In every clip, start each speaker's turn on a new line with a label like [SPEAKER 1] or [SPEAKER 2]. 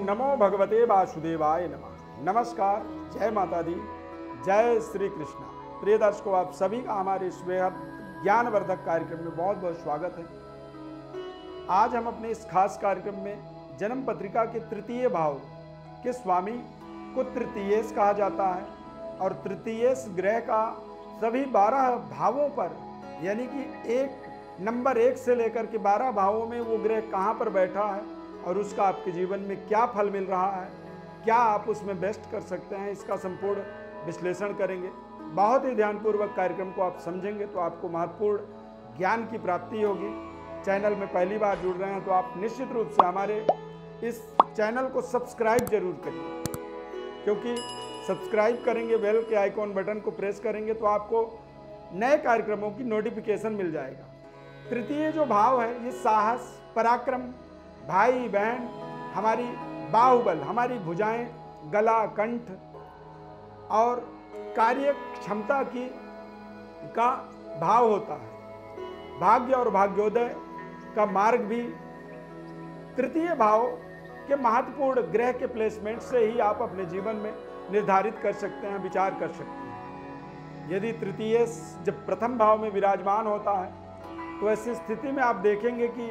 [SPEAKER 1] नमो भगवते वासुदेवाय नमः। नमस्कार, जय माता दी, जय श्री कृष्णा। प्रिय दर्शकों, आप सभी का हमारे इस बेहद ज्ञानवर्धक कार्यक्रम में बहुत बहुत स्वागत है। आज हम अपने इस खास कार्यक्रम में जन्म पत्रिका के तृतीय भाव के स्वामी को तृतीयेश कहा जाता है और तृतीयेश ग्रह का सभी 12 भावों पर, यानी कि नंबर 1 से लेकर के 12 भावों में वो ग्रह कहाँ पर बैठा है और उसका आपके जीवन में क्या फल मिल रहा है, क्या आप उसमें बेस्ट कर सकते हैं, इसका संपूर्ण विश्लेषण करेंगे। बहुत ही ध्यानपूर्वक कार्यक्रम को आप समझेंगे तो आपको महत्वपूर्ण ज्ञान की प्राप्ति होगी। चैनल में पहली बार जुड़ रहे हैं तो आप निश्चित रूप से हमारे इस चैनल को सब्सक्राइब जरूर करिए, क्योंकि सब्सक्राइब करेंगे, बेल के आइकॉन बटन को प्रेस करेंगे तो आपको नए कार्यक्रमों की नोटिफिकेशन मिल जाएगा। तृतीय जो भाव है ये साहस, पराक्रम, भाई बहन, हमारी बाहुबल, हमारी भुजाएं, गला, कंठ और कार्य क्षमता का भाव होता है। भाग्य और भाग्योदय का मार्ग भी तृतीय भाव के महत्वपूर्ण ग्रह के प्लेसमेंट से ही आप अपने जीवन में निर्धारित कर सकते हैं, विचार कर सकते हैं। यदि तृतीय जब प्रथम भाव में विराजमान होता है तो ऐसी स्थिति में आप देखेंगे कि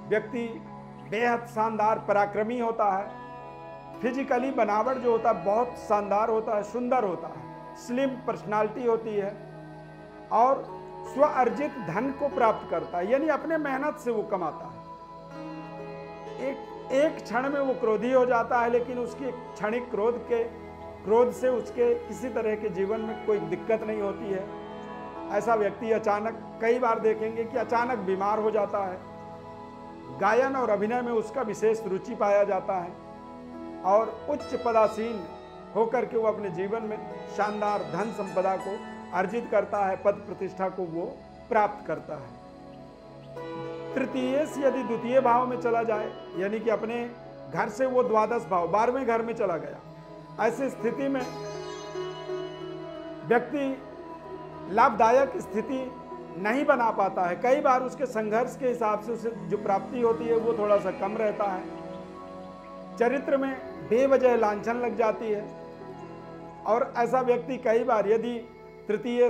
[SPEAKER 1] व्यक्ति बेहद शानदार पराक्रमी होता है। फिजिकली बनावट जो होता है बहुत शानदार होता है, सुंदर होता है, स्लिम पर्सनालिटी होती है और स्व अर्जित धन को प्राप्त करता है, यानी अपने मेहनत से वो कमाता है। एक क्षण में वो क्रोधी हो जाता है, लेकिन उसकी क्षणिक क्रोध से उसके किसी तरह के जीवन में कोई दिक्कत नहीं होती है। ऐसा व्यक्ति अचानक, कई बार देखेंगे कि अचानक बीमार हो जाता है। गायन और अभिनय में उसका विशेष रुचि पाया जाता है और उच्च पदासीन होकर के वो अपने जीवन में शानदार धन संपदा को अर्जित करता है, पद प्रतिष्ठा को वो प्राप्त करता है। तृतीय से यदि द्वितीय भाव में चला जाए, यानी कि अपने घर से वो द्वादश भाव 12वें घर में चला गया, ऐसी स्थिति में व्यक्ति लाभदायक स्थिति नहीं बना पाता है। कई बार उसके संघर्ष के हिसाब से उसे जो प्राप्ति होती है वो थोड़ा सा कम रहता है। चरित्र में बेवजह लांछन लग जाती है और ऐसा व्यक्ति कई बार यदि तृतीय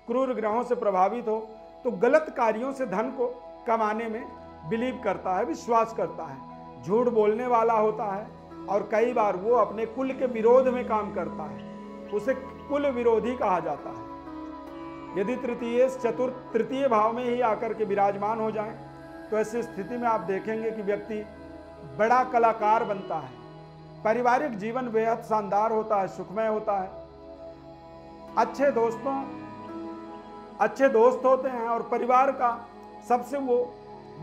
[SPEAKER 1] क्रूर ग्रहों से प्रभावित हो तो गलत कार्यों से धन को कमाने में बिलीव करता है, विश्वास करता है, झूठ बोलने वाला होता है और कई बार वो अपने कुल के विरोध में काम करता है, उसे कुल विरोधी कहा जाता है। यदि तृतीय भाव में ही आकर के विराजमान हो जाएं तो ऐसी स्थिति में आप देखेंगे कि व्यक्ति बड़ा कलाकार बनता है। पारिवारिक जीवन बेहद शानदार होता है, सुखमय होता है। अच्छे दोस्त होते हैं और परिवार का सबसे वो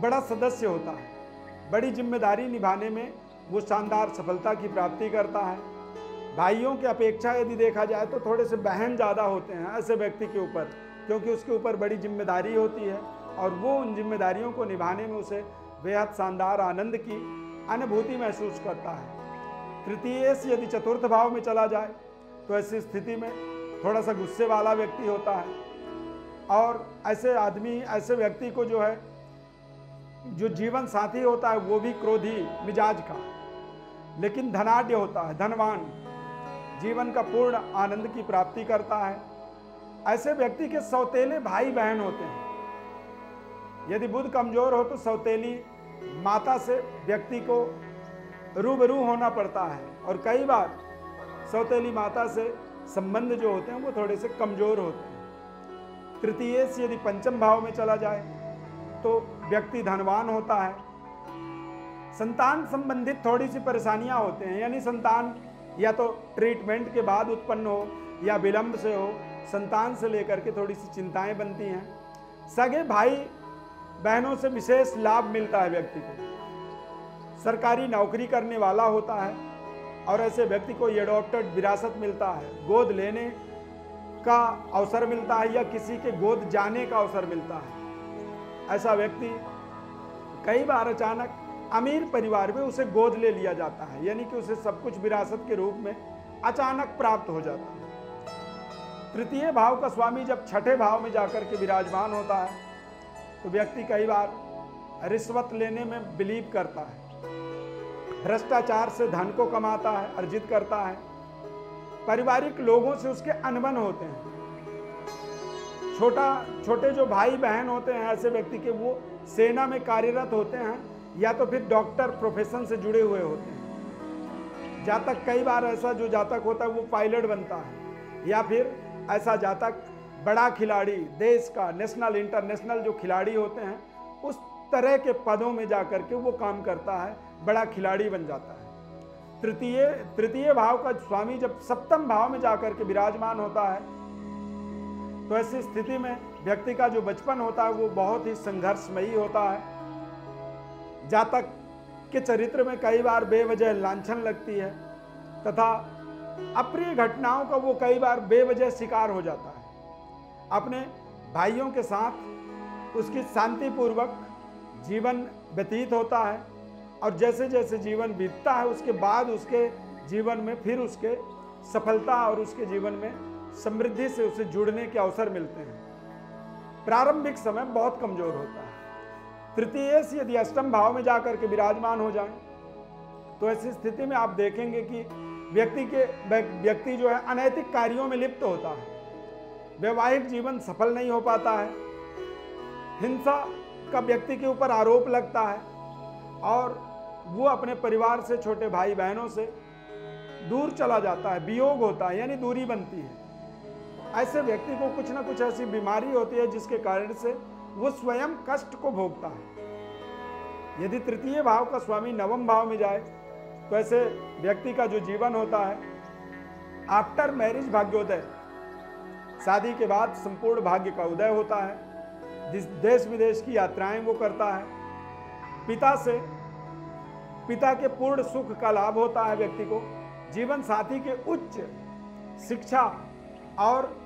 [SPEAKER 1] बड़ा सदस्य होता है। बड़ी जिम्मेदारी निभाने में वो शानदार सफलता की प्राप्ति करता है। भाइयों की अपेक्षा यदि देखा जाए तो थोड़े से बहन ज़्यादा होते हैं ऐसे व्यक्ति के ऊपर, क्योंकि उसके ऊपर बड़ी जिम्मेदारी होती है और वो उन जिम्मेदारियों को निभाने में उसे बेहद शानदार आनंद की अनुभूति महसूस करता है। तृतीय से यदि चतुर्थ भाव में चला जाए तो ऐसी स्थिति में थोड़ा सा गुस्से वाला व्यक्ति होता है और ऐसे व्यक्ति को जो जीवन साथी होता है वो भी क्रोधी मिजाज का, लेकिन धनाढ्य होता है, धनवान, जीवन का पूर्ण आनंद की प्राप्ति करता है। ऐसे व्यक्ति के सौतेले भाई बहन होते हैं। यदि बुध कमजोर हो तो सौतेली माता से व्यक्ति को रूबरू होना पड़ता है और कई बार सौतेली माता से संबंध जो होते हैं वो थोड़े से कमजोर होते हैं। तृतीय से यदि पंचम भाव में चला जाए तो व्यक्ति धनवान होता है। संतान संबंधित थोड़ी सी परेशानियां होते हैं, यानी संतान या तो ट्रीटमेंट के बाद उत्पन्न हो या विलंब से हो, संतान से लेकर के थोड़ी सी चिंताएं बनती हैं। सगे भाई बहनों से विशेष लाभ मिलता है व्यक्ति को। सरकारी नौकरी करने वाला होता है और ऐसे व्यक्ति को एडॉप्टेड विरासत मिलता है, गोद लेने का अवसर मिलता है या किसी के गोद जाने का अवसर मिलता है। ऐसा व्यक्ति कई बार अचानक अमीर परिवार में उसे गोद ले लिया जाता है, यानी कि उसे सब कुछ विरासत के रूप में अचानक प्राप्त हो जाता है। तृतीय भाव का स्वामी जब छठे भाव में जाकर के विराजमान होता है तो व्यक्ति कई बार रिश्वत लेने में बिलीव करता है। भ्रष्टाचार से धन को कमाता है, अर्जित करता है। पारिवारिक लोगों से उसके अनबन होते हैं। छोटे जो भाई बहन होते हैं ऐसे व्यक्ति के, वो सेना में कार्यरत होते हैं या तो फिर डॉक्टर प्रोफेशन से जुड़े हुए होते हैं। जातक कई बार ऐसा जो जातक होता है वो पायलट बनता है, या फिर ऐसा जातक बड़ा खिलाड़ी, देश का नेशनल इंटरनेशनल जो खिलाड़ी होते हैं उस तरह के पदों में जाकर के वो काम करता है, बड़ा खिलाड़ी बन जाता है। तृतीय भाव का स्वामी जब सप्तम भाव में जाकर के विराजमान होता है तो ऐसी स्थिति में व्यक्ति का जो बचपन होता है वो बहुत ही संघर्षमयी होता है। जातक के चरित्र में कई बार बेवजह लांछन लगती है तथा अप्रिय घटनाओं का वो कई बार बेवजह शिकार हो जाता है। अपने भाइयों के साथ उसकी शांतिपूर्वक जीवन व्यतीत होता है और जैसे जैसे जीवन बीतता है उसके बाद उसके जीवन में फिर उसके सफलता और उसके जीवन में समृद्धि से उसे जुड़ने के अवसर मिलते हैं। प्रारंभिक समय बहुत कमजोर होता है। तृतीय से यदि अष्टम भाव में जाकर के विराजमान हो जाए तो ऐसी स्थिति में आप देखेंगे कि व्यक्ति जो है अनैतिक कार्यों में लिप्त होता है, वैवाहिक जीवन सफल नहीं हो पाता है, हिंसा का व्यक्ति के ऊपर आरोप लगता है और वो अपने परिवार से, छोटे भाई बहनों से दूर चला जाता है, वियोग होता है यानी दूरी बनती है। ऐसे व्यक्ति को कुछ ना कुछ ऐसी बीमारी होती है जिसके कारण से वो स्वयं कष्ट को भोगता है। यदि तृतीय भाव का स्वामी नवम भाव में जाए तो ऐसे व्यक्ति का जो जीवन होता है आफ्टर मैरिज भाग्योदय, शादी के बाद संपूर्ण भाग्य का उदय होता है। देश विदेश की यात्राएं वो करता है। पिता के पूर्ण सुख का लाभ होता है व्यक्ति को। जीवन साथी के उच्च शिक्षा और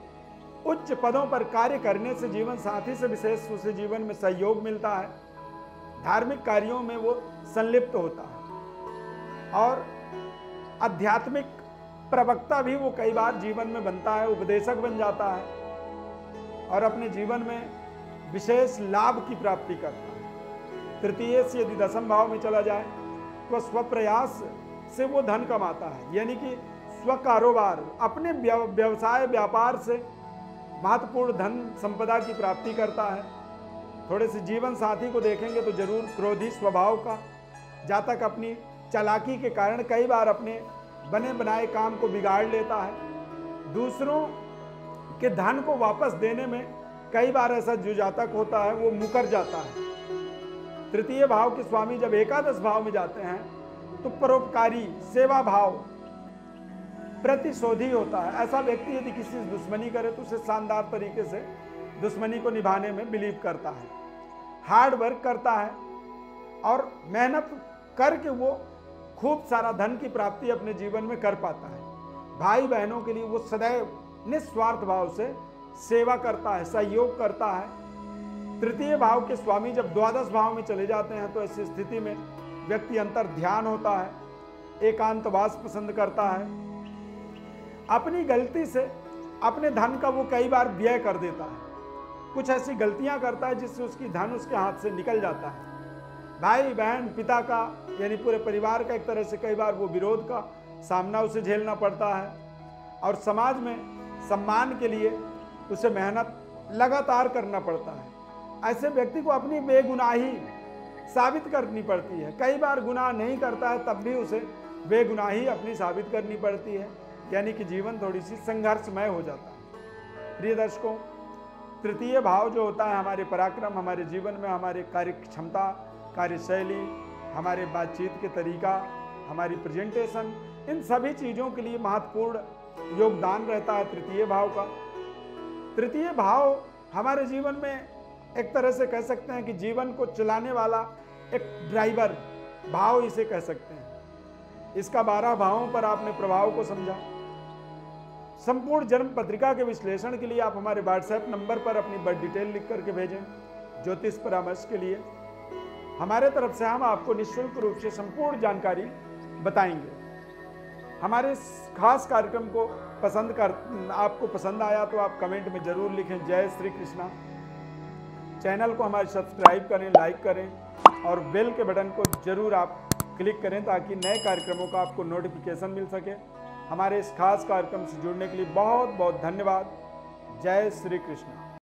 [SPEAKER 1] उच्च पदों पर कार्य करने से जीवन साथी से विशेष उसे जीवन में सहयोग मिलता है। धार्मिक कार्यों में वो संलिप्त होता है और आध्यात्मिक प्रवक्ता भी वो कई बार जीवन में बनता है, उपदेशक बन जाता है और अपने जीवन में विशेष लाभ की प्राप्ति करता है। तृतीय से यदि दसम भाव में चला जाए तो स्वप्रयास से वो धन कमाता है, यानी कि स्व कारोबार, अपने व्यवसाय व्यापार से महत्वपूर्ण धन संपदा की प्राप्ति करता है। थोड़े से जीवन साथी को देखेंगे तो जरूर क्रोधी स्वभाव का जातक अपनी चालाकी के कारण कई बार अपने बने बनाए काम को बिगाड़ लेता है। दूसरों के धन को वापस देने में कई बार ऐसा जो जातक होता है वो मुकर जाता है। तृतीय भाव के स्वामी जब एकादश भाव में जाते हैं तो परोपकारी, सेवा भाव, प्रतिशोधी होता है। ऐसा व्यक्ति यदि किसी से दुश्मनी करे तो उसे शानदार तरीके से दुश्मनी को निभाने में बिलीव करता है, हार्ड वर्क करता है और मेहनत करके वो खूब सारा धन की प्राप्ति अपने जीवन में कर पाता है। भाई बहनों के लिए वो सदैव निस्वार्थ भाव से सेवा करता है, सहयोग करता है। तृतीय भाव के स्वामी जब द्वादश भाव में चले जाते हैं तो ऐसी स्थिति में व्यक्ति अंतर ध्यान होता है, एकांतवास पसंद करता है। अपनी गलती से अपने धन का वो कई बार व्यय कर देता है, कुछ ऐसी गलतियां करता है जिससे उसकी धन उसके हाथ से निकल जाता है। भाई बहन, पिता का यानी पूरे परिवार का एक तरह से कई बार वो विरोध का सामना उसे झेलना पड़ता है और समाज में सम्मान के लिए उसे मेहनत लगातार करना पड़ता है। ऐसे व्यक्ति को अपनी बेगुनाही साबित करनी पड़ती है। कई बार गुनाह नहीं करता है तब भी उसे बेगुनाही अपनी साबित करनी पड़ती है, यानी कि जीवन थोड़ी सी संघर्षमय हो जाता है। प्रिय दर्शकों, तृतीय भाव जो होता है हमारे पराक्रम, हमारे जीवन में हमारे कार्य क्षमता, कार्यशैली, हमारे बातचीत के तरीका, हमारी प्रेजेंटेशन, इन सभी चीज़ों के लिए महत्वपूर्ण योगदान रहता है तृतीय भाव का। तृतीय भाव हमारे जीवन में एक तरह से कह सकते हैं कि जीवन को चलाने वाला एक ड्राइवर भाव इसे कह सकते हैं। इसका 12 भावों पर आपने प्रभाव को समझा। संपूर्ण जन्म पत्रिका के विश्लेषण के लिए आप हमारे व्हाट्सएप नंबर पर अपनी बर्थ डिटेल लिख करके भेजें। ज्योतिष परामर्श के लिए हमारे तरफ से हम आपको निःशुल्क रूप से संपूर्ण जानकारी बताएंगे। हमारे इस खास कार्यक्रम को आपको पसंद आया तो आप कमेंट में जरूर लिखें जय श्री कृष्णा। चैनल को हमारे सब्सक्राइब करें, लाइक करें और बेल के बटन को जरूर आप क्लिक करें ताकि नए कार्यक्रमों का आपको नोटिफिकेशन मिल सके। हमारे इस खास कार्यक्रम से जुड़ने के लिए बहुत बहुत धन्यवाद। जय श्री कृष्ण।